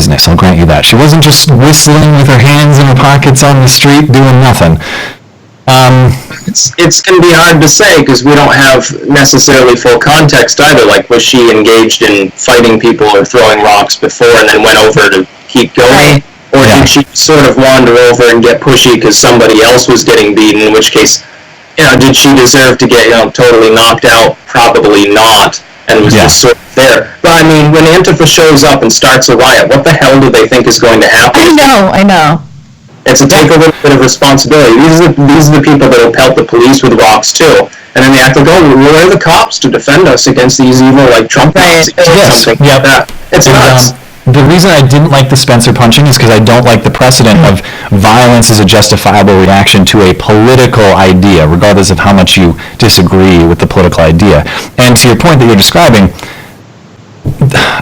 business, I'll grant you that. She wasn't just whistling with her hands in her pockets on the street doing nothing. It's going to be hard to say because we don't have necessarily full context either. Like, was she engaged in fighting people or throwing rocks before and then went over to keep going? Or did she sort of wander over and get pushy because somebody else was getting beaten, in which case, did she deserve to get, totally knocked out? Probably not, and was just sort of there. But, I mean, when Antifa shows up and starts a riot, what the hell do they think is going to happen? I know. It's to take a little bit of responsibility. These are the people that will pelt the police with rocks, too. And then they act like, where are the cops to defend us against these evil, Trump Nazis or something like that? It's nuts. The reason I didn't like the Spencer punching is because I don't like the precedent of violence as a justifiable reaction to a political idea, regardless of how much you disagree with the political idea. And to your point that you're describing,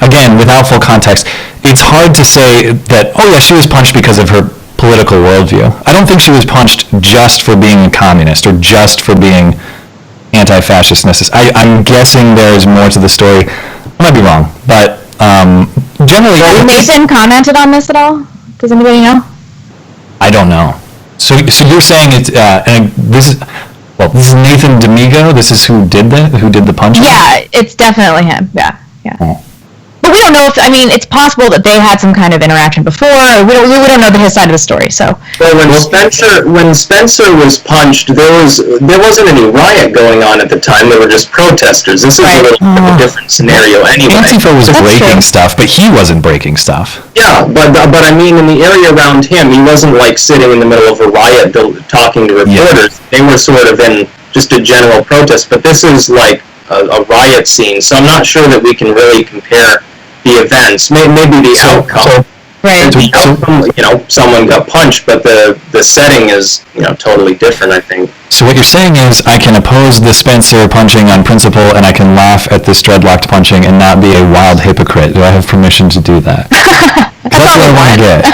again, without full context, it's hard to say that, she was punched because of her political worldview. I don't think she was punched just for being a communist or just for being anti-fascist. I'm guessing there's more to the story. I might be wrong, but generally... Nathan commented on this at all? Does anybody know? I don't know. So you're saying it's this is Nathan D'Amigo. This is who did the punching? Yeah, it's definitely him. Yeah. Oh. But we don't know it's possible that they had some kind of interaction before. We don't know his side of the story, so. Well, when Spencer was punched, there wasn't any riot going on at the time. There were just protesters. This is a little bit of a different scenario anyway. Antifa was breaking stuff, but he wasn't breaking stuff. Yeah, but I mean, in the area around him, he wasn't sitting in the middle of a riot talking to reporters. Yeah. They were sort of in just a general protest, but this is a riot scene, so I'm not sure that we can really compare the events. Maybe the outcome. Right. The outcome, someone got punched, but the setting is, totally different, I think. So what you're saying is I can oppose the Spencer punching on principle, and I can laugh at this dreadlocked punching and not be a wild hypocrite. Do I have permission to do that? That's what I want to get.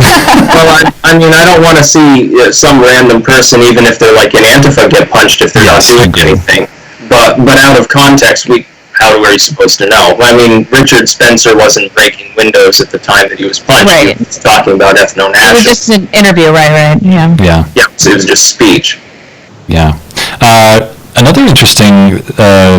Well, I don't want to see some random person, even if they're in Antifa, get punched if they're not doing anything. But out of context, how were you supposed to know? I mean, Richard Spencer wasn't breaking windows at the time that he was punched. Right. He was talking about ethno-nationalism. It was just an interview, right? Yeah. Yeah, so it was just speech. Yeah. Another interesting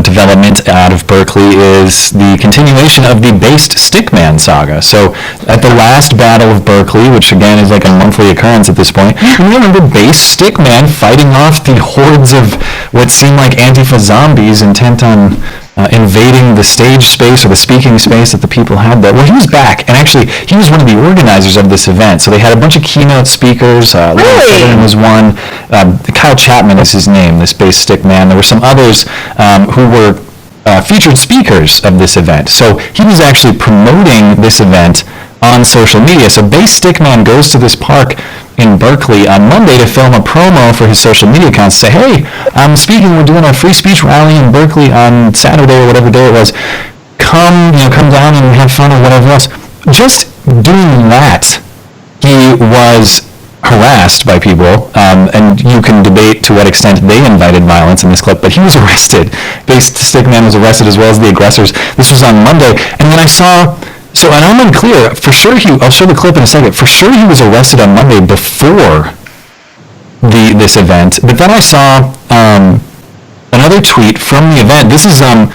development out of Berkeley is the continuation of the Based Stickman saga. So at the last Battle of Berkeley, which again is a monthly occurrence at this point, you remember Based Stickman fighting off the hordes of what seemed like Antifa zombies intent on invading the stage space or the speaking space that the people had there. Well, he was back, and actually, he was one of the organizers of this event. So they had a bunch of keynote speakers. Really? Was one. Kyle Chapman is his name, this Based Stick man. There were some others who were featured speakers of this event. So he was actually promoting this event on social media. So Based Stickman goes to this park in Berkeley on Monday to film a promo for his social media accounts. Say, hey, I'm speaking. We're doing a free speech rally in Berkeley on Saturday or whatever day it was. Come down and have fun or whatever else. Just doing that, he was harassed by people, and you can debate to what extent they invited violence in this clip, but he was arrested. Based Stickman was arrested as well as the aggressors. This was on Monday, and then I saw. So, and I'm unclear, for sure I'll show the clip in a second, for sure he was arrested on Monday before this event, but then I saw another tweet from the event. This is from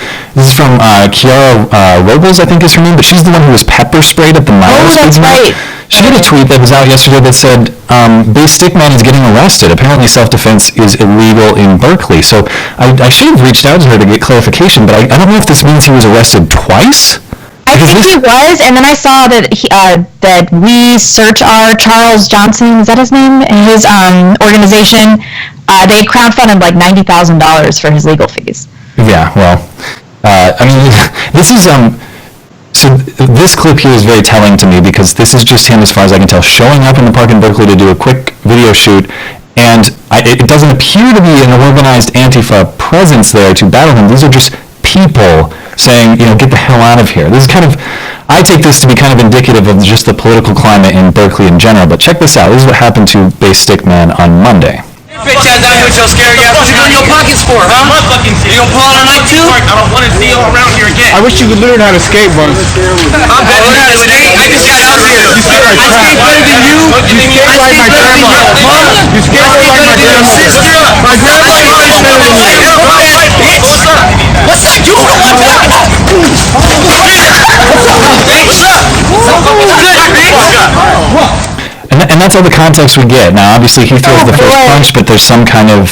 Kiara Robles, I think is her name, but she's the one who was pepper sprayed at the Miles. Oh, that's right. She had a tweet that was out yesterday that said, Based Stickman is getting arrested. Apparently self-defense is illegal in Berkeley. So I should have reached out to her to get clarification, but I don't know if this means he was arrested twice. I think he was, and then I saw that that We Search Our Charles Johnson, is that his name? And his organization, they crowdfunded $90,000 for his legal fees. Yeah, well, this is so this clip here is very telling to me because this is just him, as far as I can tell, showing up in the park in Berkeley to do a quick video shoot, and it doesn't appear to be an organized Antifa presence there to battle him. These are just people saying, get the hell out of here. This is I take this to be kind of indicative of just the political climate in Berkeley in general, but check this out. This is what happened to Based Stickman on Monday. Bitch ass out here with your scary ass. What you in your pockets for, huh? You gonna pull out a knife too? I don't want to see you around here again. I wish you could learn how to skate, bud. I'm better than how to skate. I just got out here. like my grandma. You scared her like my grandma. My grandma is better than you. Bitch! What's that? You don't want that! What's up? And that's all the context we get. Now, obviously, he throws the first punch, but there's some kind of,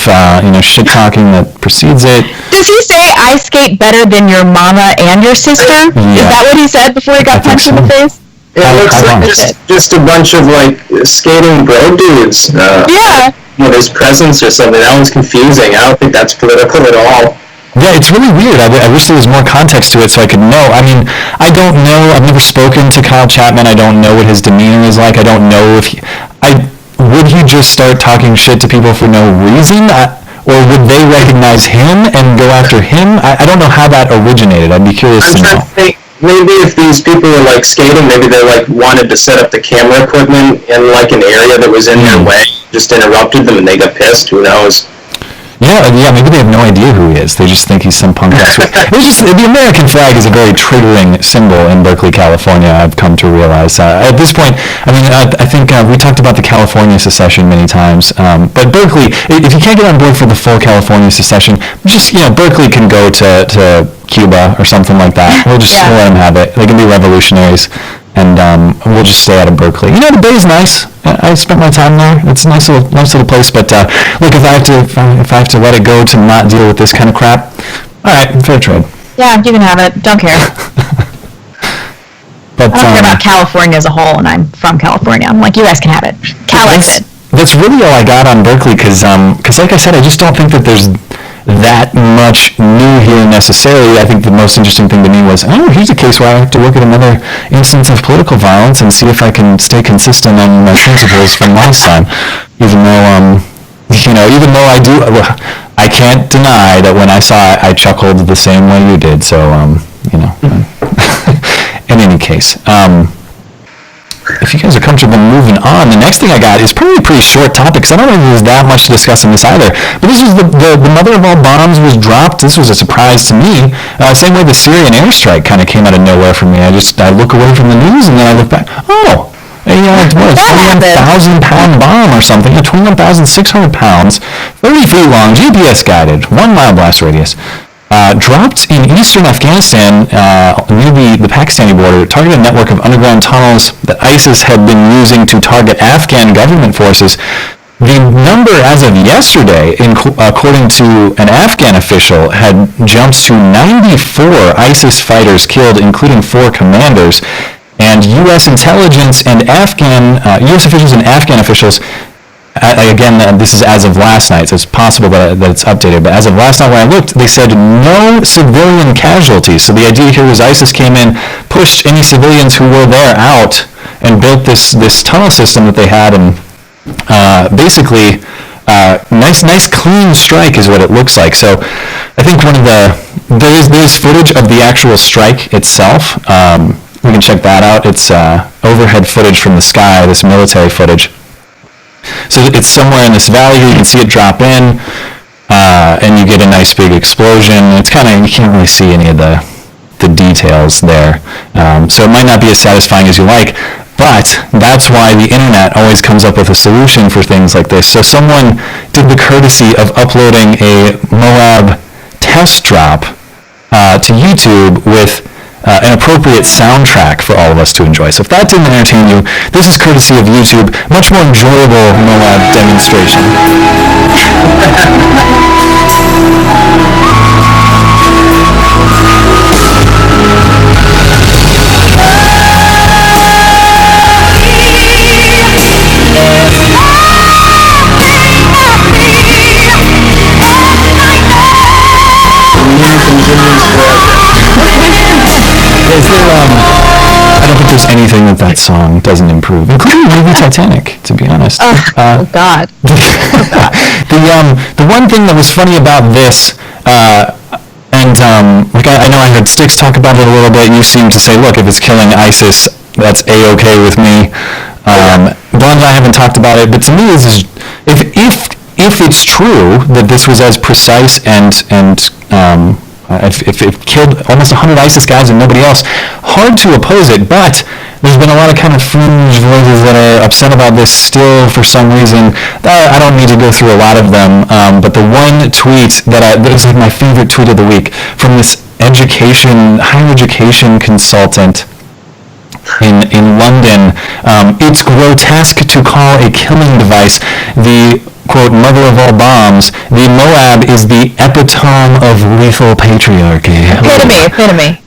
shit-talking that precedes it. Does he say, I skate better than your mama and your sister? Yeah. Is that what he said before he got punched in the face? It looks like just a bunch of, like, skating bro dudes. Yeah. With his presence or something. That one's confusing. I don't think that's political at all. Yeah, it's really weird. I wish there was more context to it so I could know. I mean, I don't know. I've never spoken to Kyle Chapman. I don't know what his demeanor is like. I don't know if would he just start talking shit to people for no reason? Or would they recognize him and go after him? I don't know how that originated. I'd be curious to know. I'm trying to think, maybe if these people were, like, skating, maybe they, like, wanted to set up the camera equipment in, like, an area that was in their way, just interrupted them and they got pissed. Who knows? Yeah, maybe they have no idea who he is. They just think he's some punk ass. The American flag is a very triggering symbol in Berkeley, California, I've come to realize. At this point, I mean, I think we talked about the California secession many times, but Berkeley, if you can't get on board for the full California secession, just, Berkeley can go to Cuba or something like that. We'll just let them have it. They can be revolutionaries. And we'll just stay out of Berkeley. The Bay is nice. I spent my time there. It's a nice little place. But look, if I have to let it go to not deal with this kind of crap, all right, fair trade. Yeah, you can have it. Don't care. But I don't care about California as a whole, and I'm from California. I'm like, you guys can have it. Cal likes it. That's really all I got on Berkeley, because like I said, I just don't think that there's that much new here necessarily. I think the most interesting thing to me was, here's a case where I have to look at another instance of political violence and see if I can stay consistent on my principles from last time. Even though, I can't deny that when I saw it, I chuckled the same way you did. So, in any case, if you guys are comfortable moving on, the next thing I got is probably a pretty short topic, because I don't think there's that much to discuss in this either. But this was the mother of all bombs was dropped. This was a surprise to me. Same way the Syrian airstrike kind of came out of nowhere for me. I look away from the news and then I look back. Oh, a 21,000-pound bomb or something. 21,600 pounds, 30 feet long, GPS guided, 1 mile blast radius. Dropped in eastern Afghanistan near the Pakistani border, targeted a network of underground tunnels that ISIS had been using to target Afghan government forces. The number as of yesterday, according to an Afghan official, had jumped to 94 ISIS fighters killed, including 4 commanders. And U.S. intelligence and U.S. officials and Afghan officials, again, this is as of last night, so it's possible that it's updated, but as of last night when I looked, they said no civilian casualties. So the idea here was ISIS came in, pushed any civilians who were there out, and built this tunnel system that they had, and basically, nice clean strike is what it looks like. So I think there's footage of the actual strike itself. We can check that out. It's overhead footage from the sky, this military footage. So it's somewhere in this valley here. You can see it drop in, and you get a nice big explosion. It's you can't really see any of the details there. So it might not be as satisfying as you like, but that's why the internet always comes up with a solution for things like this. So someone did the courtesy of uploading a MOAB test drop to YouTube with an appropriate soundtrack for all of us to enjoy. So if that didn't entertain you, this is courtesy of YouTube. Much more enjoyable MOAB demonstration. I don't think there's anything that song doesn't improve, including the movie Titanic, to be honest. Oh God. The one thing that was funny about this, I know I heard Styx talk about it a little bit. You seem to say, look, if it's killing ISIS, that's A-okay with me. Blonde and I haven't talked about it, but to me, if it's true that this was as precise and if it killed almost 100 ISIS guys and nobody else, hard to oppose it, but there's been a lot of kind of fringe voices that are upset about this still for some reason. I don't need to go through a lot of them, but the one tweet that was like my favorite tweet of the week from this higher education consultant in London. It's grotesque to call a killing device the, quote, mother of all bombs. The MOAB is the epitome of lethal patriarchy. Epitome.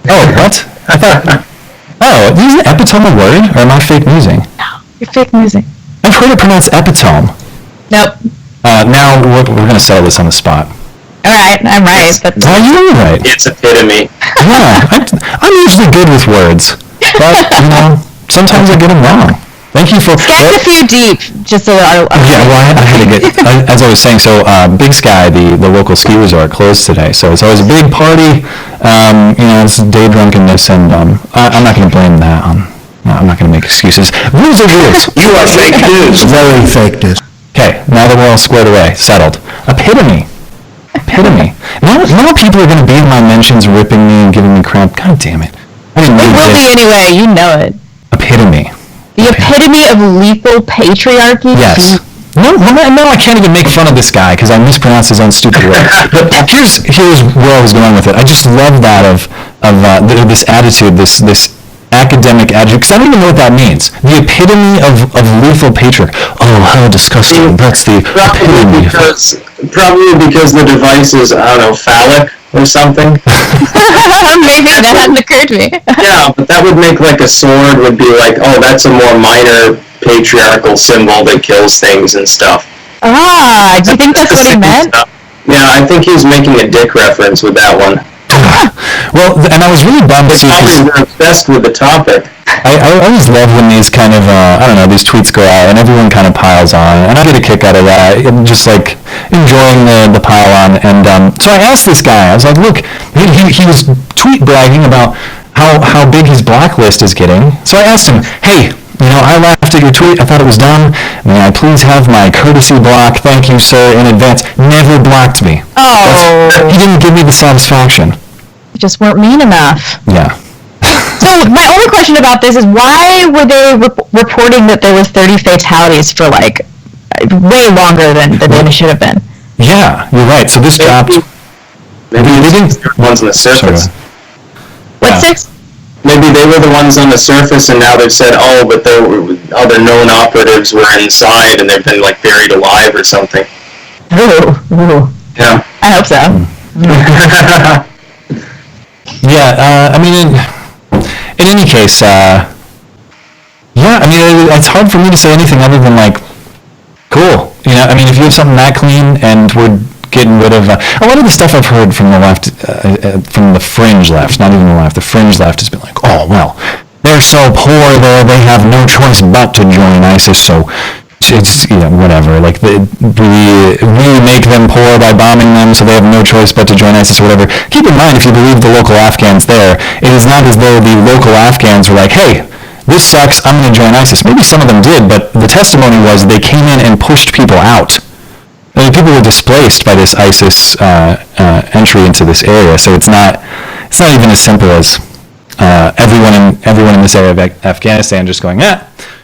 Oh, what? I thought... Oh, is the epitome a word, or am I fake musing? No, you're fake musing. I've heard it pronounced epitome. Nope. Now we're going to settle this on the spot. All right, I'm right. But You're right. It's epitome. Yeah, I'm usually good with words, but, sometimes I get them wrong. Thank you for... Sketch a few deep, just so our... Yeah, well, I had to get... as I was saying, so Big Sky, the local ski resort, closed today. So it's always a big party. It's day drunkenness, and I'm not going to blame that on... No, I'm not going to make excuses. Rules are rules. You are fake news. Very fake news. Okay, now that we're all squared away, settled. Epitome. Now people are going to be in my mentions, ripping me and giving me crap. God damn it. I didn't It need will this. be anyway, you know it. Epitome. The epitome of lethal patriarchy? Yes. No, I can't even make fun of this guy because I mispronounced his own stupid word. But here's where I was going with it. I just love that of this attitude, this academic attitude, because I don't even know what that means. The epitome of lethal patriarchy. Oh, how disgusting! That's the epitome. Probably because the device is, I don't know, phallic or something. Maybe that hadn't occurred to me. Yeah, but that would make like a sword would be like, oh, that's a more minor patriarchal symbol that kills things and stuff. Ah, do you think that's what he meant? Yeah, I think he's making a dick reference with that one. Well, and I was really bummed to see Probably we're obsessed with the topic. I always love when these kind of, these tweets go out and everyone kind of piles on, and I get a kick out of that, and just like enjoying the pile on. And so I asked this guy, I was like, look, he was tweet bragging about how big his blacklist is getting. So I asked him, hey, I laughed at your tweet, I thought it was dumb. May I please have my courtesy block? Thank you, sir, in advance. Never blocked me. Oh. He didn't give me the satisfaction. You just weren't mean enough. Yeah. So my only question about this is why were they reporting that there was 30 fatalities for like way longer than they should have been? Yeah, you're right. So this dropped. Maybe they the ones on the surface. What's Yeah. 6? Maybe they were the ones on the surface, and now they've said, oh, but there were other known operatives were inside, and they've been like buried alive or something. Ooh. Yeah. I hope so. Yeah, in any case, it's hard for me to say anything other than like, cool. If you have something that clean and we're getting rid of a lot of the stuff I've heard from the left, from the fringe left, not even the left, the fringe left has been like, oh, well, they're so poor there, they have no choice but to join ISIS, so it's whatever. Like we make them poor by bombing them, so they have no choice but to join ISIS or whatever. Keep in mind, if you believe the local Afghans there, it is not as though the local Afghans were like, hey, this sucks, I'm going to join ISIS. Maybe some of them did, but the testimony was they came in and pushed people out. People were displaced by this ISIS entry into this area, so it's not even as simple as everyone in this area of Afghanistan just going,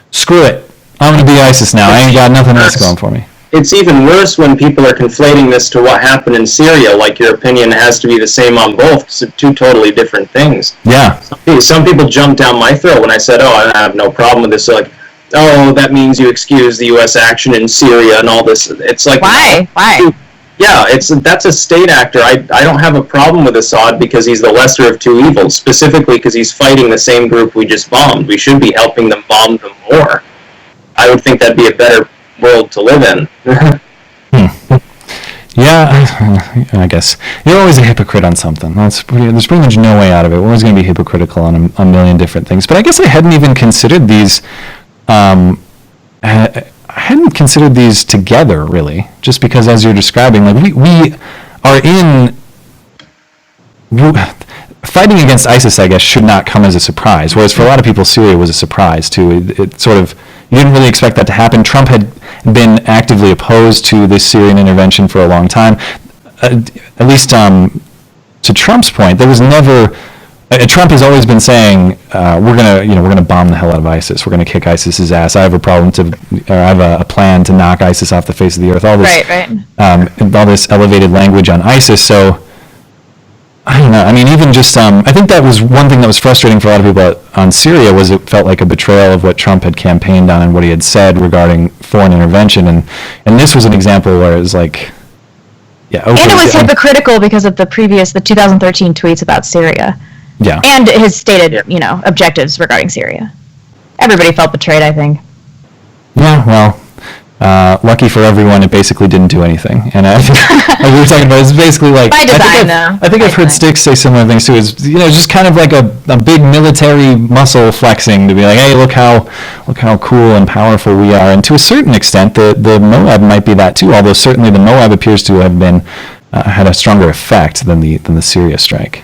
screw it. I'm going to be ISIS now. I ain't got nothing else going for me. It's even worse when people are conflating this to what happened in Syria, like your opinion has to be the same on both, because they're two totally different things. Yeah. Some people jumped down my throat when I said, I have no problem with this. They're like, oh, that means you excuse the U.S. action in Syria and all this. It's like... Why? Yeah, that's a state actor. I don't have a problem with Assad because he's the lesser of two evils, specifically because he's fighting the same group we just bombed. We should be helping them bomb them more. I would think that'd be a better world to live in. Yeah, I guess. You're always a hypocrite on something. There's pretty much no way out of it. We're always going to be hypocritical on a million different things. But I guess I hadn't even considered these... I hadn't considered these together, really. Just because, as you're describing, like we are in... Fighting against ISIS, I guess, should not come as a surprise. Whereas for a lot of people, Syria was a surprise, too. It sort of... You didn't really expect that to happen. Trump had been actively opposed to this Syrian intervention for a long time. At least to Trump's point, there was never Trump has always been saying we're gonna bomb the hell out of ISIS. We're gonna kick ISIS's ass. I have a plan to knock ISIS off the face of the earth. All this, all this elevated language on ISIS. So I don't know. I mean, even just I think that was one thing that was frustrating for a lot of people on Syria was it felt like a betrayal of what Trump had campaigned on and what he had said regarding foreign intervention. And this was an example where it was like, yeah, okay. And it was hypocritical because of the 2013 tweets about Syria. Yeah. And his stated, objectives regarding Syria. Everybody felt betrayed, I think. Yeah, well, lucky for everyone, it basically didn't do anything. And I think, like we were talking about, it's basically like... By design, though. I think I've heard Styx say similar things too. It's, just kind of like a big military muscle flexing to be like, hey, look how cool and powerful we are. And to a certain extent, the MOAB might be that too, although certainly the MOAB appears to have been had a stronger effect than the Syria strike.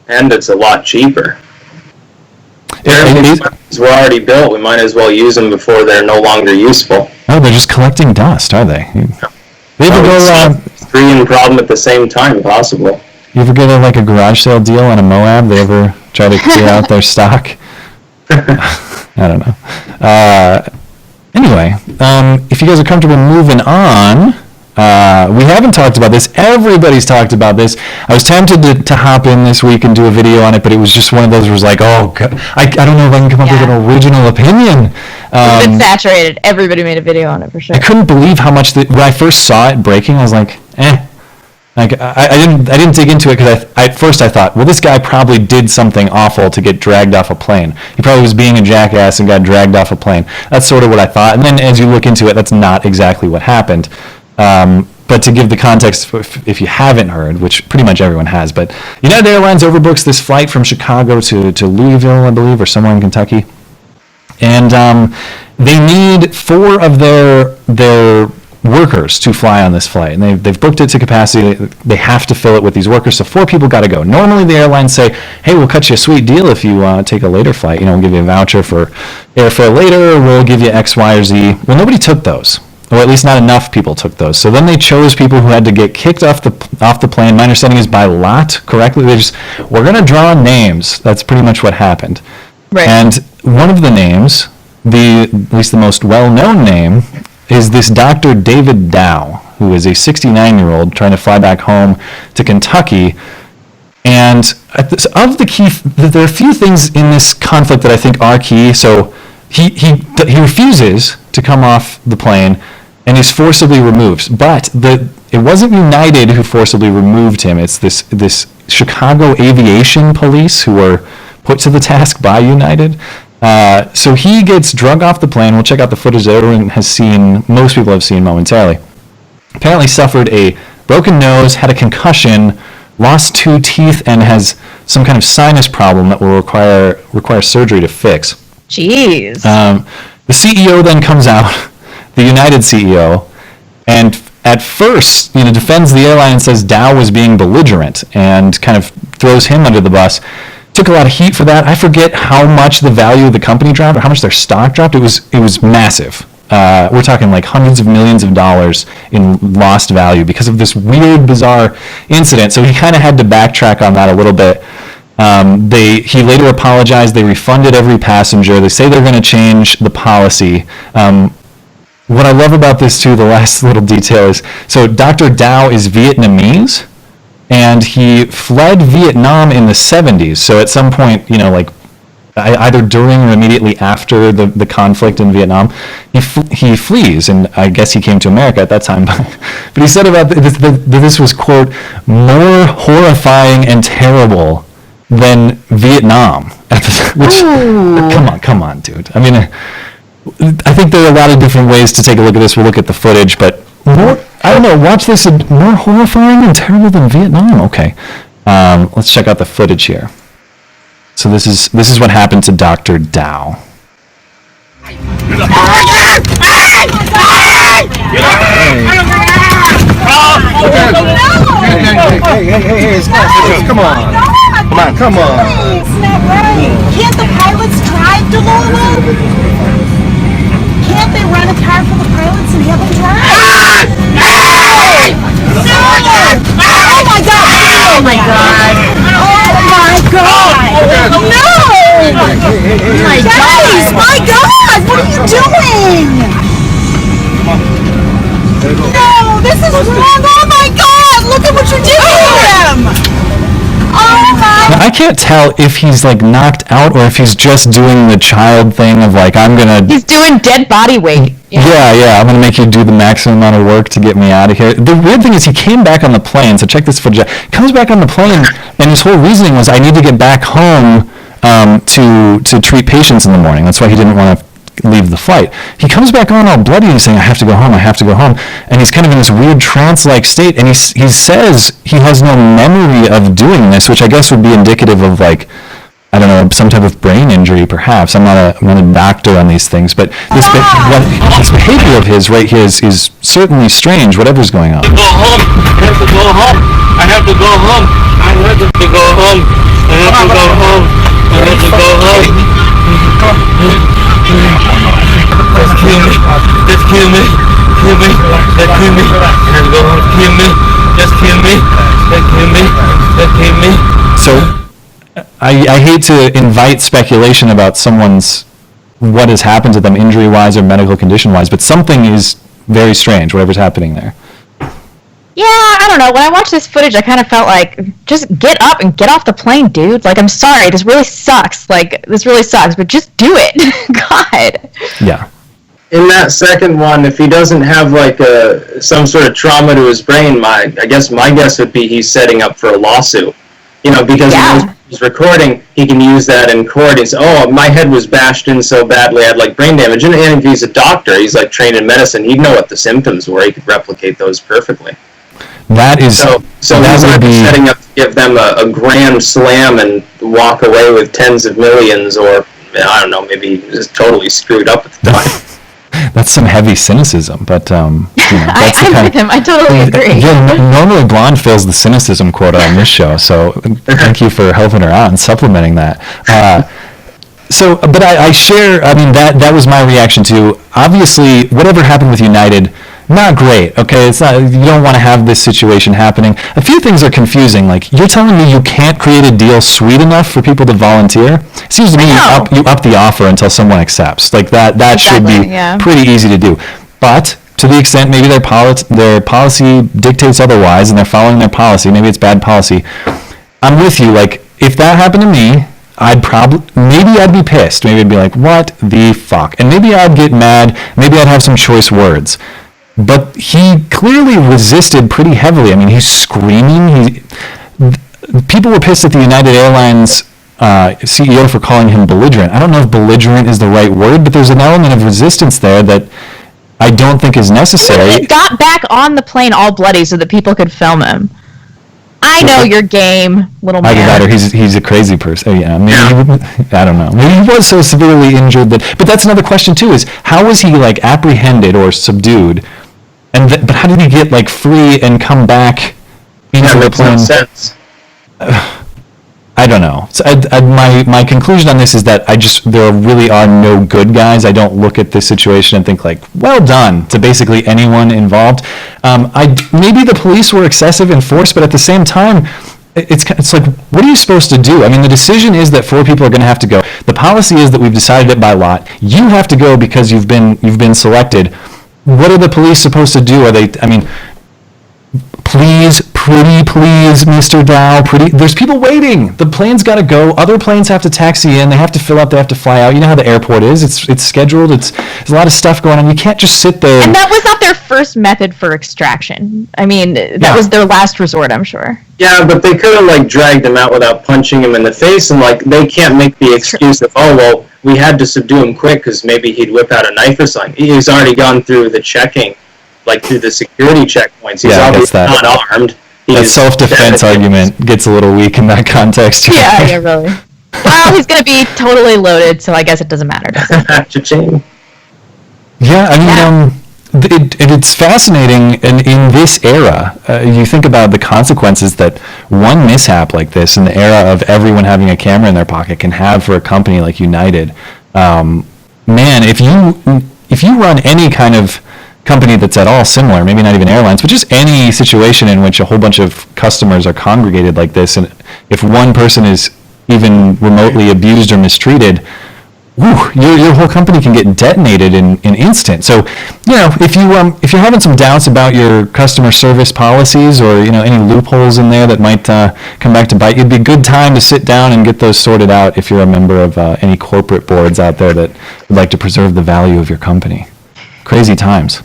And it's a lot cheaper. These were already built. We might as well use them before they're no longer useful. Oh, they're just collecting dust, are they? They ever go three in problem at the same time, possible. You ever get like a garage sale deal on a MOAB? They ever try to clear out their stock? I don't know. Anyway, if you guys are comfortable moving on. We haven't talked about this. Everybody's talked about this. I was tempted to hop in this week and do a video on it, but it was just one of those where it was like, oh, God, I don't know if I can come up with an original opinion. It's been saturated. Everybody made a video on it for sure. I couldn't believe how much when I first saw it breaking, I was like, Like I didn't dig into it because at first I thought, well, this guy probably did something awful to get dragged off a plane. He probably was being a jackass and got dragged off a plane. That's sort of what I thought. And then as you look into it, that's not exactly what happened. But to give the context, if you haven't heard, which pretty much everyone has, but United Airlines overbooks this flight from Chicago to Louisville, I believe, or somewhere in Kentucky. And they need 4 of their workers to fly on this flight. And they've booked it to capacity. They have to fill it with these workers, so 4 people got to go. Normally the airlines say, hey, we'll cut you a sweet deal if you take a later flight. We'll give you a voucher for airfare later, or we'll give you X, Y, or Z. Well, nobody took those. Or at least not enough people took those. So then they chose people who had to get kicked off the plane. My understanding is by lot, correctly. We're going to draw names. That's pretty much what happened. Right. And one of the names, at least the most well-known name, is this Dr. David Dow, who is a 69-year-old trying to fly back home to Kentucky. And there are a few things in this conflict that I think are key. So he refuses to come off the plane, and he's forcibly removed. But it wasn't United who forcibly removed him. It's this Chicago Aviation Police who were put to the task by United. So he gets drug off the plane. We'll check out the footage that everyone has seen, most people have seen momentarily. Apparently suffered a broken nose, had a concussion, lost 2 teeth, and has some kind of sinus problem that will require surgery to fix. Jeez. The CEO then comes out, the United CEO, and at first, defends the airline and says Dow was being belligerent and kind of throws him under the bus. Took a lot of heat for that. I forget how much the value of the company dropped or how much their stock dropped. It was massive. We're talking like hundreds of millions of dollars in lost value because of this weird, bizarre incident. So he kind of had to backtrack on that a little bit. He later apologized. They refunded every passenger. They say they're going to change the policy. What I love about this too, the last little detail is, so Dr. Dow is Vietnamese, and he fled Vietnam in the 70s. So at some point, either during or immediately after the conflict in Vietnam, he flees, and I guess he came to America at that time. But he said about this was, quote, more horrifying and terrible than Vietnam. Which, come on, dude. I mean, I think there are a lot of different ways to take a look at this. We'll look at the footage, but I don't know, watch this, more horrifying and terrible than Vietnam. Okay. Let's check out the footage here. So this is what happened to Dr. Dow. Hey, come on. It's not right. Can't the pilots drive to Lulu? Can't they rent a car for the pilots and have them drive? Oh my god! Oh my god! Oh my god! Guys, my God, what are you doing? No, this is wrong. Oh my God, look at what you're doing to him. Oh my. Now, I can't tell if he's like knocked out or if he's just doing the child thing of like, I'm gonna. He's doing dead body weight. Yeah, I'm gonna make you do the maximum amount of work to get me out of here. The weird thing is he came back on the plane, so check this footage out. Comes back on the plane, and his whole reasoning was, I need to get back home to treat patients in the morning. That's why he didn't want to leave the flight. He comes back on all bloody and he's saying, I have to go home, and he's kind of in this weird trance-like state, and he says he has no memory of doing this, which I guess would be indicative of like, I don't know, some type of brain injury perhaps. I'm not a doctor on these things, but this behavior of his right here is certainly strange, whatever's going on. Go home. I have to go home. I have to go home. I have to go home. I have to go home. I have to go home. Just kill me. Just kill me. Kill me. Just kill me. I have to go home. Kill me. Just kill me. Just kill me. Just kill me. So I hate to invite speculation about what has happened to them injury-wise or medical condition-wise, but something is very strange, whatever's happening there. Yeah, I don't know. When I watched this footage, I kind of felt like, just get up and get off the plane, dude. Like, I'm sorry, this really sucks. Like, this really sucks, but just do it. God. Yeah. In that second one, if he doesn't have like some sort of trauma to his brain, I guess my guess would be he's setting up for a lawsuit. Because when he's recording, he can use that in court and say, oh, my head was bashed in so badly I had like brain damage. And if he's a doctor, he's like trained in medicine, he'd know what the symptoms were. He could replicate those perfectly. That is so he's not setting up to give them a grand slam and walk away with tens of millions, or I don't know, maybe just totally screwed up at the time. That's some heavy cynicism, but I'm with him. I totally agree. Yeah, normally Blonde fills the cynicism quota on this show, so thank you for helping her out and supplementing that. But I share. I mean, that was my reaction to. Obviously, whatever happened with United, not great. Okay, it's not. You don't want to have this situation happening. A few things are confusing. Like, you're telling me you can't create a deal sweet enough for people to volunteer? Seems to me you up the offer until someone accepts. Like that should be pretty easy to do. But to the extent maybe their policy dictates otherwise and they're following their policy, maybe it's bad policy. I'm with you. Like, if that happened to me, maybe I'd be pissed. Maybe I'd be like, what the fuck? And maybe I'd get mad. Maybe I'd have some choice words. But he clearly resisted pretty heavily. I mean, he's screaming. People were pissed at the United Airlines CEO for calling him belligerent. I don't know if belligerent is the right word, but there's an element of resistance there that I don't think is necessary. He got back on the plane all bloody so that people could film him. I know your game, little man. Either that or he's a crazy person. Yeah, maybe I don't know. Maybe he was so severely injured but that's another question too, is how was he like apprehended or subdued? But how did he get like free and come back into the plane? Makes no sense. I don't know. So my conclusion on this is that there really are no good guys. I don't look at this situation and think like, well done to basically anyone involved. Maybe the police were excessive in force, but at the same time, it's like, what are you supposed to do? I mean, the decision is that 4 people are going to have to go. The policy is that we've decided it by lot. You have to go because you've been selected. What are the police supposed to do? Please, Mr. Dow, there's people waiting. The plane's got to go. Other planes have to taxi in. They have to fill up. They have to fly out. You know how the airport is. It's scheduled. There's a lot of stuff going on. You can't just sit there. And that was not their first method for extraction. I mean, that was their last resort, I'm sure. Yeah, but they could have like dragged him out without punching him in the face, and like they can't make the excuse of, oh well, we had to subdue him quick because maybe he'd whip out a knife or something. He's already gone through the checking, like through the security checkpoints. He's obviously not armed. That self-defense argument gets a little weak in that context. Yeah, really. Well, he's going to be totally loaded, so I guess it doesn't matter, does it? Cha-ching. Yeah, I mean, it's fascinating, and in this era, you think about the consequences that one mishap like this in the era of everyone having a camera in their pocket can have for a company like United. Man, if you run any kind of company that's at all similar, maybe not even airlines, but just any situation in which a whole bunch of customers are congregated like this, and if one person is even remotely abused or mistreated, your whole company can get detonated in an instant. So, if you're having some doubts about your customer service policies or any loopholes in there that might come back to bite you, it'd be a good time to sit down and get those sorted out if you're a member of any corporate boards out there that would like to preserve the value of your company. Crazy times.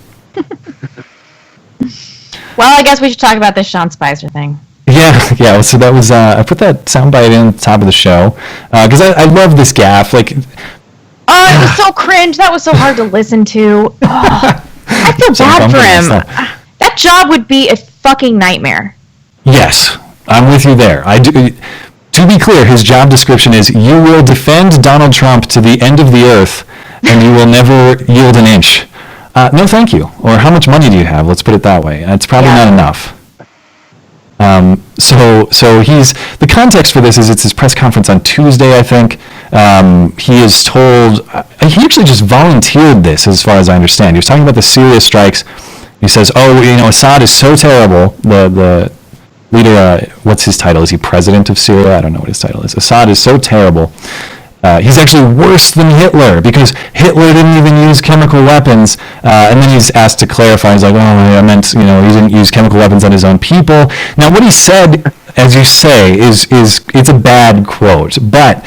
Well, I guess we should talk about this Sean Spicer thing. Yeah. So that was I put that soundbite in at the top of the show because I love this gaffe. Like, oh, it was so cringe. That was so hard to listen to. Oh, I feel bad for him. That job would be a fucking nightmare. Yes, I'm with you there. I do. To be clear, his job description is: you will defend Donald Trump to the end of the earth, and you will never yield an inch. No, thank you. Or how much money do you have? Let's put it that way. It's probably not enough. So he's, the context for this is it's his press conference on Tuesday, I think. He is told, he actually just volunteered this as far as I understand. He was talking about the Syria strikes. He says, Assad is so terrible. The leader, what's his title? Is he president of Syria? I don't know what his title is. Assad is so terrible. He's actually worse than Hitler because Hitler didn't even use chemical weapons. And then he's asked to clarify. He's like, I meant, he didn't use chemical weapons on his own people. Now, what he said, as you say, is it's a bad quote. But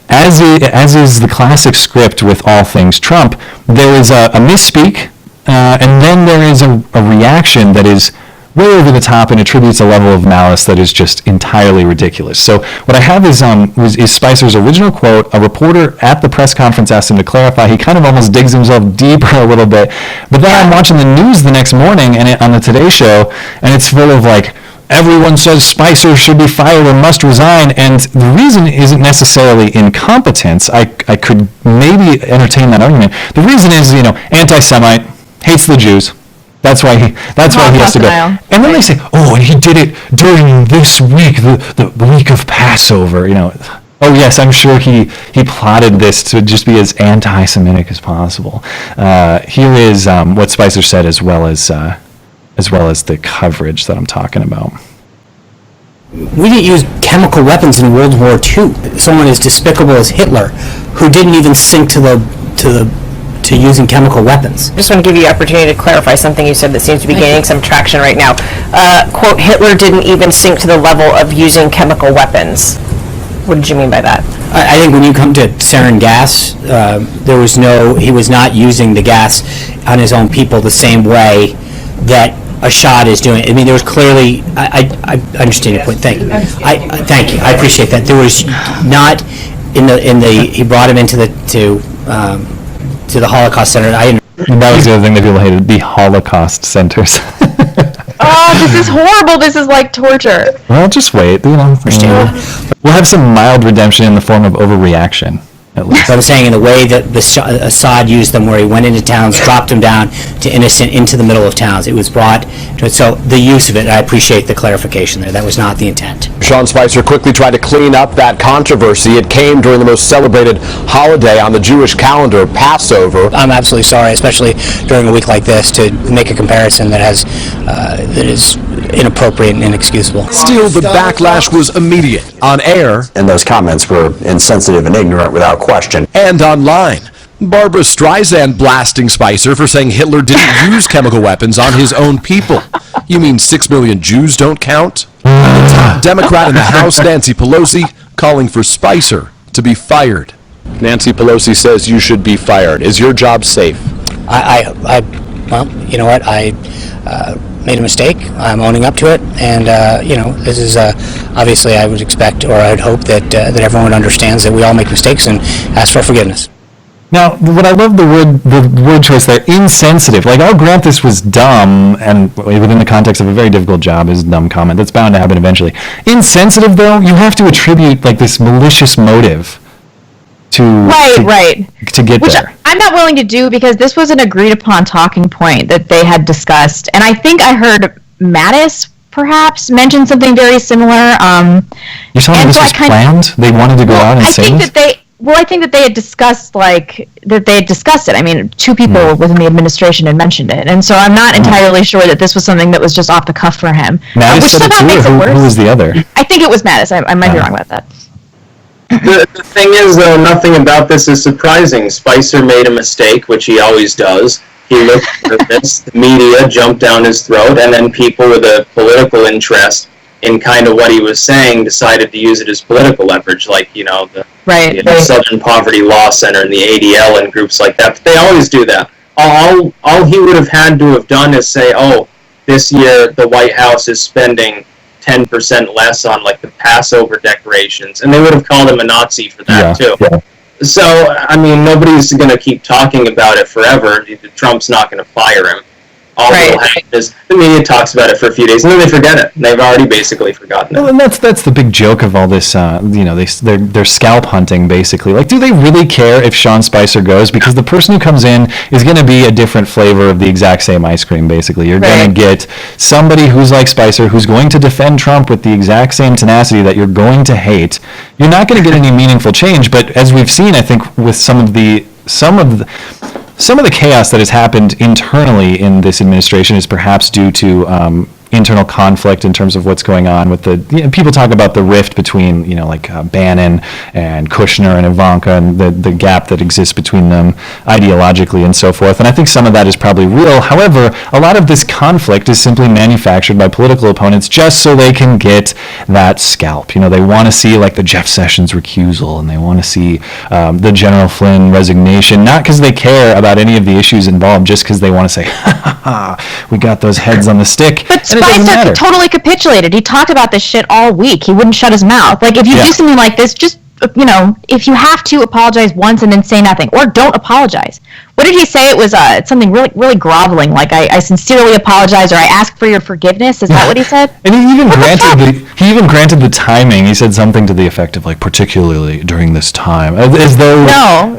as is the classic script with all things Trump, there is a misspeak, and then there is a reaction that is way over the top and attributes a level of malice that is just entirely ridiculous. So what I have is Spicer's original quote. A reporter at the press conference asked him to clarify. He kind of almost digs himself deeper a little bit. But then I'm watching the news the next morning on the Today Show, and it's full of like, everyone says Spicer should be fired or must resign, and the reason isn't necessarily incompetence. I could maybe entertain that argument. The reason is, anti-Semite, hates the Jews. That's why he has to go. And then they say, and he did it during this week, the week of Passover. Oh yes, I'm sure he plotted this to just be as anti-Semitic as possible. Here is what Spicer said, as well as the coverage that I'm talking about. We didn't use chemical weapons in World War II. Someone as despicable as Hitler, who didn't even sink to using chemical weapons. I just want to give you the opportunity to clarify something you said that seems to be gaining some traction right now. Quote, Hitler didn't even sink to the level of using chemical weapons. What did you mean by that? I think when you come to sarin gas, he was not using the gas on his own people the same way that Assad is doing. I mean, there was clearly, I understand your point. Thank you. Thank you. I appreciate that. There was not he brought him into to the Holocaust Center. That was the other thing that people hated, the Holocaust centers. Oh, this is horrible. This is like torture. Well, just wait. We'll have some mild redemption in the form of overreaction. At least. So I'm saying in the way that Assad used them, where he went into towns, dropped them down to innocent into the middle of towns. It was brought to it. So the use of it, I appreciate the clarification there. That was not the intent. Sean Spicer quickly tried to clean up that controversy. It came during the most celebrated holiday on the Jewish calendar, Passover. I'm absolutely sorry, especially during a week like this, to make a comparison that is inappropriate and inexcusable. Still, the backlash was immediate on air. And those comments were insensitive and ignorant without question. And online. Barbara Streisand blasting Spicer for saying Hitler didn't use chemical weapons on his own people. You mean 6 million Jews don't count? Democrat in the House, Nancy Pelosi, calling for Spicer to be fired. Nancy Pelosi says you should be fired. Is your job safe? Well, you know what? I made a mistake. I'm owning up to it, and this is obviously I would expect, or I'd hope that everyone understands that we all make mistakes and ask for forgiveness. Now, what I love the word choice there, insensitive. Like, I'll grant this was dumb, and within the context of a very difficult job is a dumb comment. That's bound to happen eventually. Insensitive, though, you have to attribute like this malicious motive to get Which there. I'm not willing to do, because this was an agreed upon talking point that they had discussed, and I think I heard Mattis perhaps mention something very similar. You're telling me this was planned? They wanted to go out and say this? I think that they had discussed it. I mean, two people within the administration had mentioned it, and so I'm not entirely sure that this was something that was just off the cuff for him. Mattis which said it somehow too, makes it worse. Who was the other? I think it was Mattis. I might be wrong about that. The thing is, though, nothing about this is surprising. Spicer made a mistake, which he always does. He looked nervous, the media jumped down his throat, and then people with a political interest in kind of what he was saying decided to use it as political leverage, like, the Southern Poverty Law Center and the ADL and groups like that. But they always do that. All he would have had to have done is say, oh, this year the White House is spending 10% less on, like, the Passover decorations, and they would have called him a Nazi for that, too. Yeah. So, I mean, nobody's going to keep talking about it forever. Trump's not going to fire him. All that'll happen is the media talks about it for a few days, and then they forget it. They've already basically forgotten it. Well, and that's the big joke of all this. They're scalp hunting, basically. Like, do they really care if Sean Spicer goes? Because the person who comes in is going to be a different flavor of the exact same ice cream, basically. You're going to get somebody who's like Spicer, who's going to defend Trump with the exact same tenacity that you're going to hate. You're not going to get any meaningful change. But as we've seen, I think, with some of the chaos that has happened internally in this administration is perhaps due to internal conflict in terms of what's going on with people talk about the rift between, Bannon and Kushner and Ivanka and the gap that exists between them ideologically and so forth. And I think some of that is probably real. However, a lot of this conflict is simply manufactured by political opponents just so they can get that scalp. They want to see, like, the Jeff Sessions recusal, and they want to see the General Flynn resignation, not because they care about any of the issues involved, just because they want to say, ha ha ha, we got those heads on the stick. But Spicer totally capitulated. He talked about this shit all week. He wouldn't shut his mouth. Like, if you do something like this, just, if you have to apologize once and then say nothing, or don't apologize. What did he say? It was something really, really groveling, like, I sincerely apologize, or I ask for your forgiveness. Is that what he said? And he even granted the timing. He said something to the effect of, like, particularly during this time, as though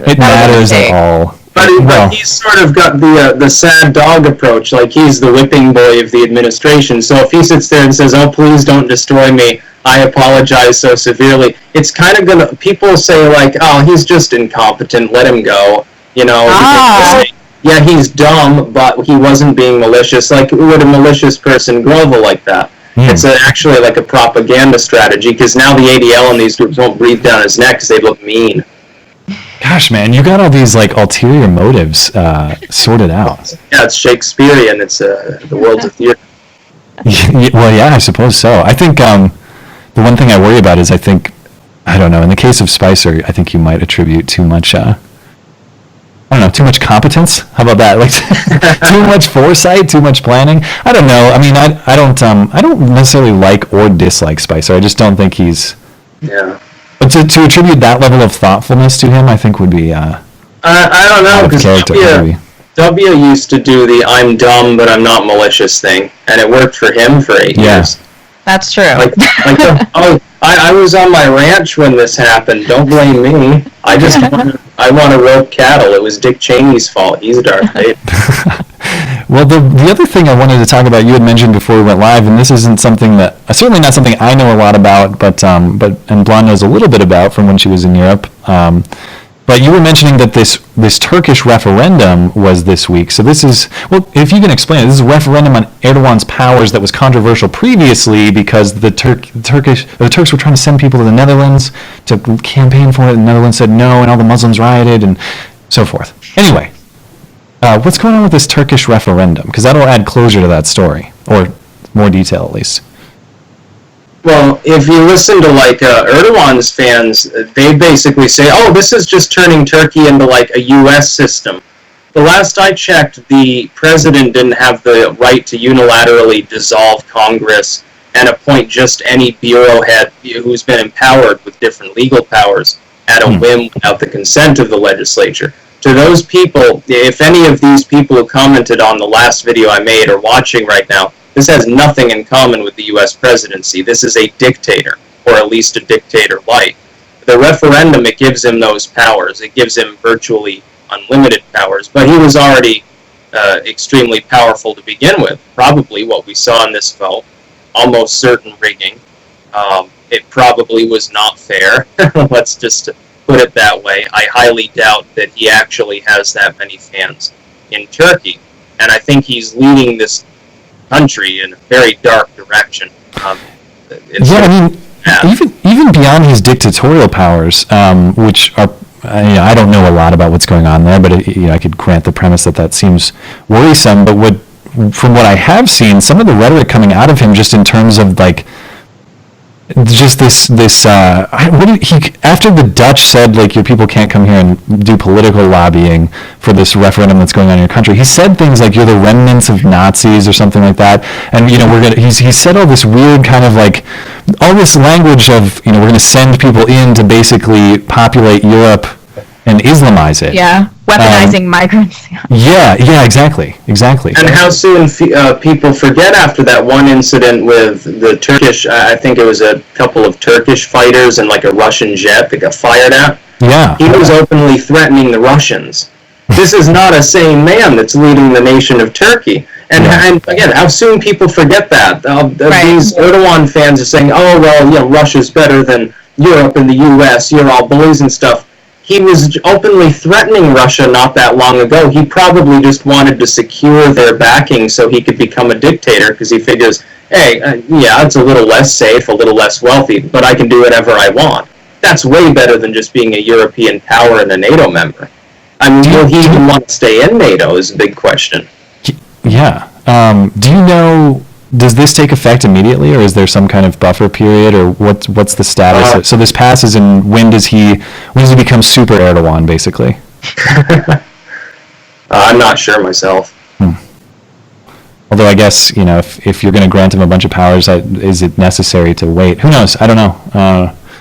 it matters at all. But he's sort of got the sad dog approach, like he's the whipping boy of the administration. So if he sits there and says, oh, please don't destroy me, I apologize so severely, it's kind of going to, people say, like, oh, he's just incompetent, let him go. Yeah, he's dumb, but he wasn't being malicious. Like, would a malicious person grovel like that? It's actually like a propaganda strategy, because now the ADL and these groups won't breathe down his neck because they look mean. Gosh, man, you got all these, like, ulterior motives sorted out. Yeah, it's Shakespearean. It's the world's a theater. Well, yeah, I suppose so. I think the one thing I worry about is I don't know, in the case of Spicer, I think you might attribute too much, too much competence. How about that? Like, too much foresight, too much planning. I don't know. I mean, I don't necessarily like or dislike Spicer. I just don't think he's... Yeah. But to attribute that level of thoughtfulness to him, I think would be I don't know, because W used to do the I'm dumb but I'm not malicious thing, and it worked for him for 8 years. That's true. I was on my ranch when this happened. Don't blame me. I want to rope cattle. It was Dick Cheney's fault. He's Darth Vader. Well, the other thing I wanted to talk about, you had mentioned before we went live, and this isn't something that, certainly not something I know a lot about, but Blonde knows a little bit about from when she was in Europe. But you were mentioning that this Turkish referendum was this week. So this is, well, if you can explain it, this is a referendum on Erdogan's powers that was controversial previously because the Turks were trying to send people to the Netherlands to campaign for it. The Netherlands said no, and all the Muslims rioted and so forth. Anyway, what's going on with this Turkish referendum? Because that'll add closure to that story, or more detail at least. Well, if you listen to, like, Erdogan's fans, they basically say, oh, this is just turning Turkey into, like, a U.S. system. The last I checked, the president didn't have the right to unilaterally dissolve Congress and appoint just any bureau head who's been empowered with different legal powers at a whim without the consent of the legislature. To those people, if any of these people who commented on the last video I made are watching right now, this has nothing in common with the U.S. presidency. This is a dictator, or at least a dictator-like. The referendum, it gives him those powers. It gives him virtually unlimited powers, but he was already extremely powerful to begin with. Probably what we saw in this vote, almost certain rigging. It probably was not fair. Let's just put it that way. I highly doubt that he actually has that many fans in Turkey, and I think he's leading this country in a very dark direction. Even even beyond his dictatorial powers, which are, I don't know a lot about what's going on there, but I could grant the premise that seems worrisome. But from what I have seen, some of the rhetoric coming out of him, just in terms of like, just after the Dutch said, like, your people can't come here and do political lobbying for this referendum that's going on in your country, he said things like, you're the remnants of Nazis or something like that. And he said all this weird kind of like, all this language of, we're going to send people in to basically populate Europe and Islamize it. Yeah, weaponizing migrants. Yeah, exactly. And how soon people forget after that one incident with the Turkish, I think it was a couple of Turkish fighters and like a Russian jet that got fired at. Yeah. He was openly threatening the Russians. This is not a sane man that's leading the nation of Turkey. And again, how soon people forget that. These Erdogan fans are saying, oh, well, Russia's better than Europe and the US, you're all bullies and stuff. He was openly threatening Russia not that long ago. He probably just wanted to secure their backing so he could become a dictator, because he figures, hey, it's a little less safe, a little less wealthy, but I can do whatever I want. That's way better than just being a European power and a NATO member. I mean, will he even want to stay in NATO is a big question. Yeah. Do you know, does this take effect immediately, or is there some kind of buffer period, or what's the status? So this passes, and when does he become super Erdogan, basically? I'm not sure myself. Although I guess, if you're going to grant him a bunch of powers, is it necessary to wait? Who knows? I don't know.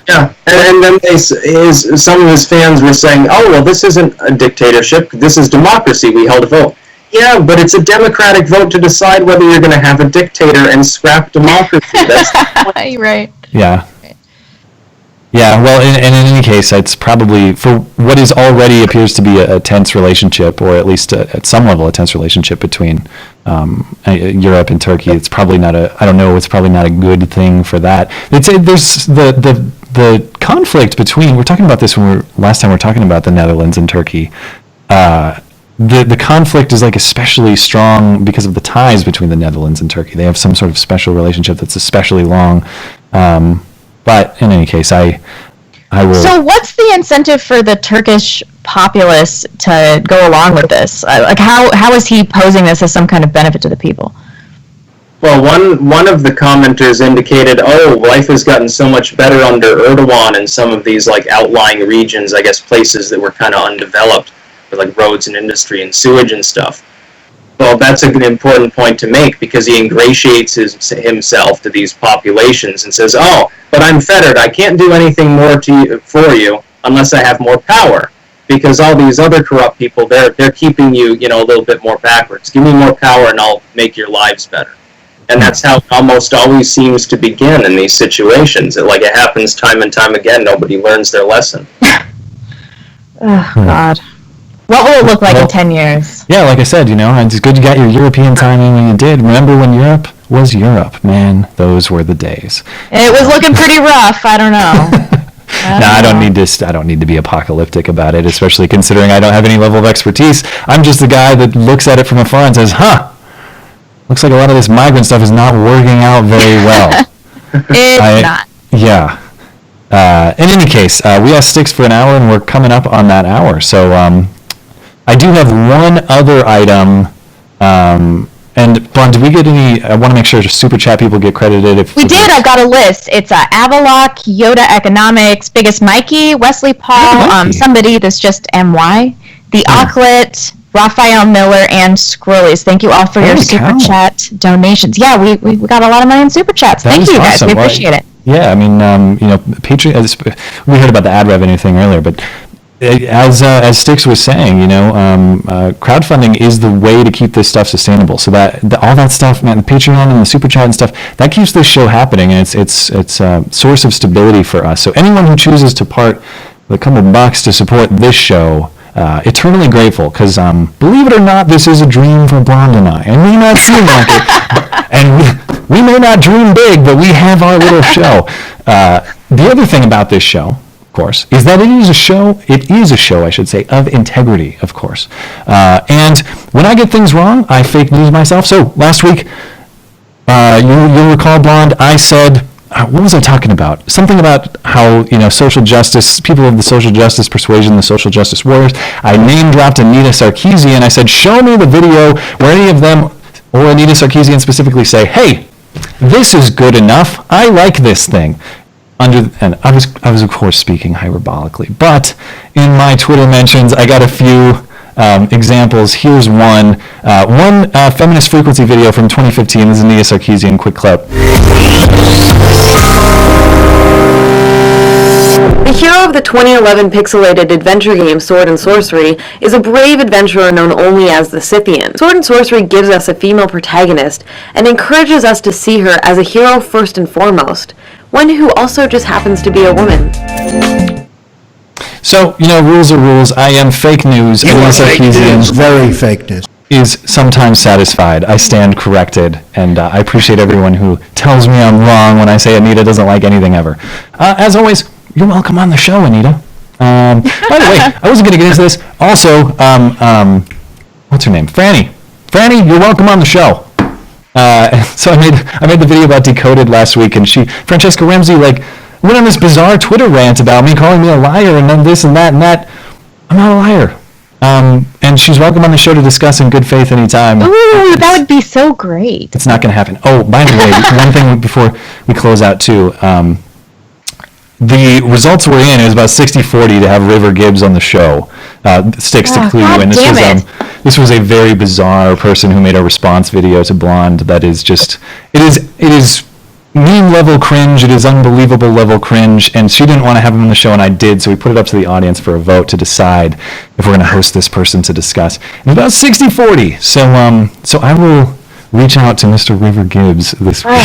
Yeah, and then some of his fans were saying, oh, well, this isn't a dictatorship, this is democracy, we held a vote. Yeah, but it's a democratic vote to decide whether you're going to have a dictator and scrap democracy. That's right. Yeah. Yeah, well, in any case, it's probably, for what is already appears to be a tense relationship, or at least at some level a tense relationship between Europe and Turkey, it's probably not it's probably not a good thing for that. There's the conflict between, we're talking about this last time we were talking about the Netherlands and Turkey. The conflict is like especially strong because of the ties between the Netherlands and Turkey. They have some sort of special relationship that's especially long. But in any case, I will. So what's the incentive for the Turkish populace to go along with this? Like, how is he posing this as some kind of benefit to the people? Well, one of the commenters indicated, oh, life has gotten so much better under Erdogan in some of these like outlying regions, I guess places that were kind of undeveloped, with like roads and industry and sewage and stuff. Well, that's an important point to make, because he ingratiates himself to these populations and says, oh, but I'm fettered. I can't do anything more for you unless I have more power, because all these other corrupt people, they're keeping you, a little bit more backwards. Give me more power and I'll make your lives better. And that's how it almost always seems to begin in these situations. It happens time and time again. Nobody learns their lesson. Oh, God. What will it look like in 10 years? Yeah, like I said, it's good you got your European timing when you did. Remember when Europe was Europe, man? Those were the days. It was looking pretty rough. I don't know. I don't need to be apocalyptic about it, especially considering I don't have any level of expertise. I'm just the guy that looks at it from afar and says, looks like a lot of this migrant stuff is not working out very well. It's not. Yeah. In any case, we asked Styx for an hour, and we're coming up on that hour. So I do have one other item. And Blonde, did we get any? I want to make sure Super Chat people get credited. We did. I've got a list. It's Avalock, Yoda Economics, Biggest Mikey, Wesley Paul, somebody that's just MY, The Auklet, Raphael Miller, and Scrollies. Thank you all for your Super Chat donations. Yeah, we got a lot of money in Super Chats. Thank you, guys. We appreciate it. Yeah, I mean, Patreon. We heard about the ad revenue thing earlier, but as Styx was saying, crowdfunding is the way to keep this stuff sustainable. So that all that stuff, man, the Patreon and the Super Chat and stuff, that keeps this show happening, and it's a source of stability for us. So anyone who chooses to part with a couple bucks to support this show, eternally grateful, because believe it or not, this is a dream for Blonde and I. It may not seem like it, and we may not dream big, but we have our little show. The other thing about this show, of course, is that it is a show, I should say, of integrity, of course. And when I get things wrong, I fake news myself. So last week, you'll recall, Blonde, I said what was I talking about? Something about how, social justice, people of the social justice persuasion, the social justice warriors. I name dropped Anita Sarkeesian. I said, show me the video where any of them, or Anita Sarkeesian specifically, say, hey, this is good enough. I like this thing. And I was of course speaking hyperbolically, but in my Twitter mentions, I got a few examples. Here's one feminist frequency video from 2015. This is Anita Sarkeesian, quick clip. The hero of the 2011 pixelated adventure game Sword and Sorcery is a brave adventurer known only as the Scythian. Sword and Sorcery gives us a female protagonist and encourages us to see her as a hero first and foremost, one who also just happens to be a woman. So, rules are rules. I am fake news. Anita Sarkeesian Very fake news. is sometimes satisfied. I stand corrected, and I appreciate everyone who tells me I'm wrong when I say Anita doesn't like anything ever. As always, you're welcome on the show, Anita. By the way, I wasn't going to get into this. Also, what's her name? Franny. Franny, you're welcome on the show. So I made the video about Decoded last week, and Francesca Ramsey, went on this bizarre Twitter rant about me, calling me a liar, and then this and that and that. I'm not a liar. And she's welcome on the show to discuss in good faith anytime. Ooh, that would be so great. It's not going to happen. Oh, by the way, one thing before we close out, too. The results were in. It was about 60-40 to have River Gibbs on the show. Styx to clue you in. This was a very bizarre person who made a response video to Blonde that is just, it is meme level cringe, it is unbelievable level cringe, and she didn't want to have him on the show, and I did, so we put it up to the audience for a vote to decide if we're going to host this person to discuss. And about 60-40, so I will reach out to Mr. River Gibbs this week.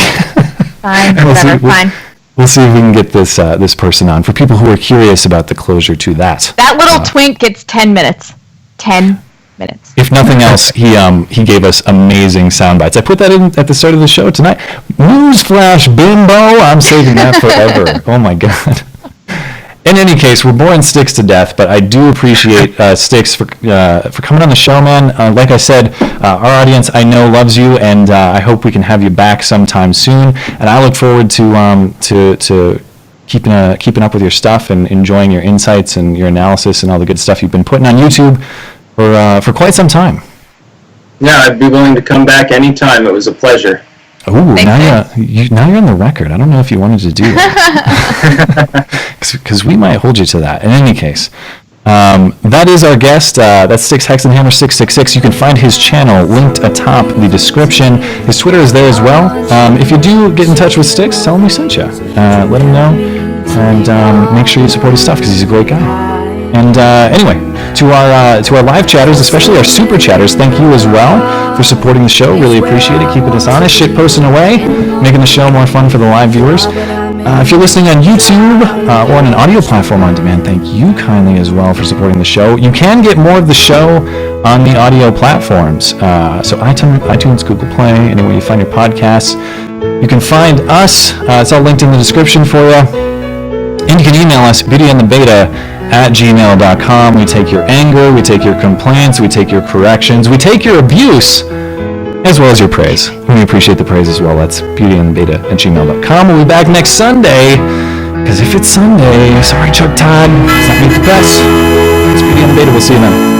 Fine, whatever, fine. We'll see if we can get this person on, for people who are curious about the closure to that. That little twink gets 10 minutes. 10 minutes. If nothing else, he gave us amazing sound bites. I put that in at the start of the show tonight. Newsflash, bimbo! I'm saving that forever. Oh my god. In any case, we're boring Styx to death, but I do appreciate Styx for coming on the show, man. Like I said, our audience I know loves you, and I hope we can have you back sometime soon. And I look forward to keeping up with your stuff and enjoying your insights and your analysis and all the good stuff you've been putting on YouTube for quite some time. Yeah, I'd be willing to come back anytime. It was a pleasure. Ooh, now you're on the record. I don't know if you wanted to do that. Because we might hold you to that. In any case, that is our guest. That's Styxhexenhammer666. You can find his channel linked atop the description. His Twitter is there as well. If you do get in touch with Styx, tell him we sent you. Let him know. And make sure you support his stuff because he's a great guy. And anyway, to our live chatters, especially our super chatters, thank you as well for supporting the show. Really appreciate it. Keeping us honest, shit posting away, making the show more fun for the live viewers. If you're listening on YouTube or on an audio platform on demand, thank you kindly as well for supporting the show. You can get more of the show on the audio platforms. So iTunes, Google Play, anywhere you find your podcasts. You can find us. It's all linked in the description for you. And you can email us, beautyandthebeta@gmail.com. We take your anger, we take your complaints, we take your corrections, we take your abuse, as well as your praise. We appreciate the praise as well. That's beautyandthebeta@gmail.com. We'll be back next Sunday, because if it's Sunday, sorry Chuck Todd, it's not Meet the Press. It's Beauty and the Beta. We'll see you then.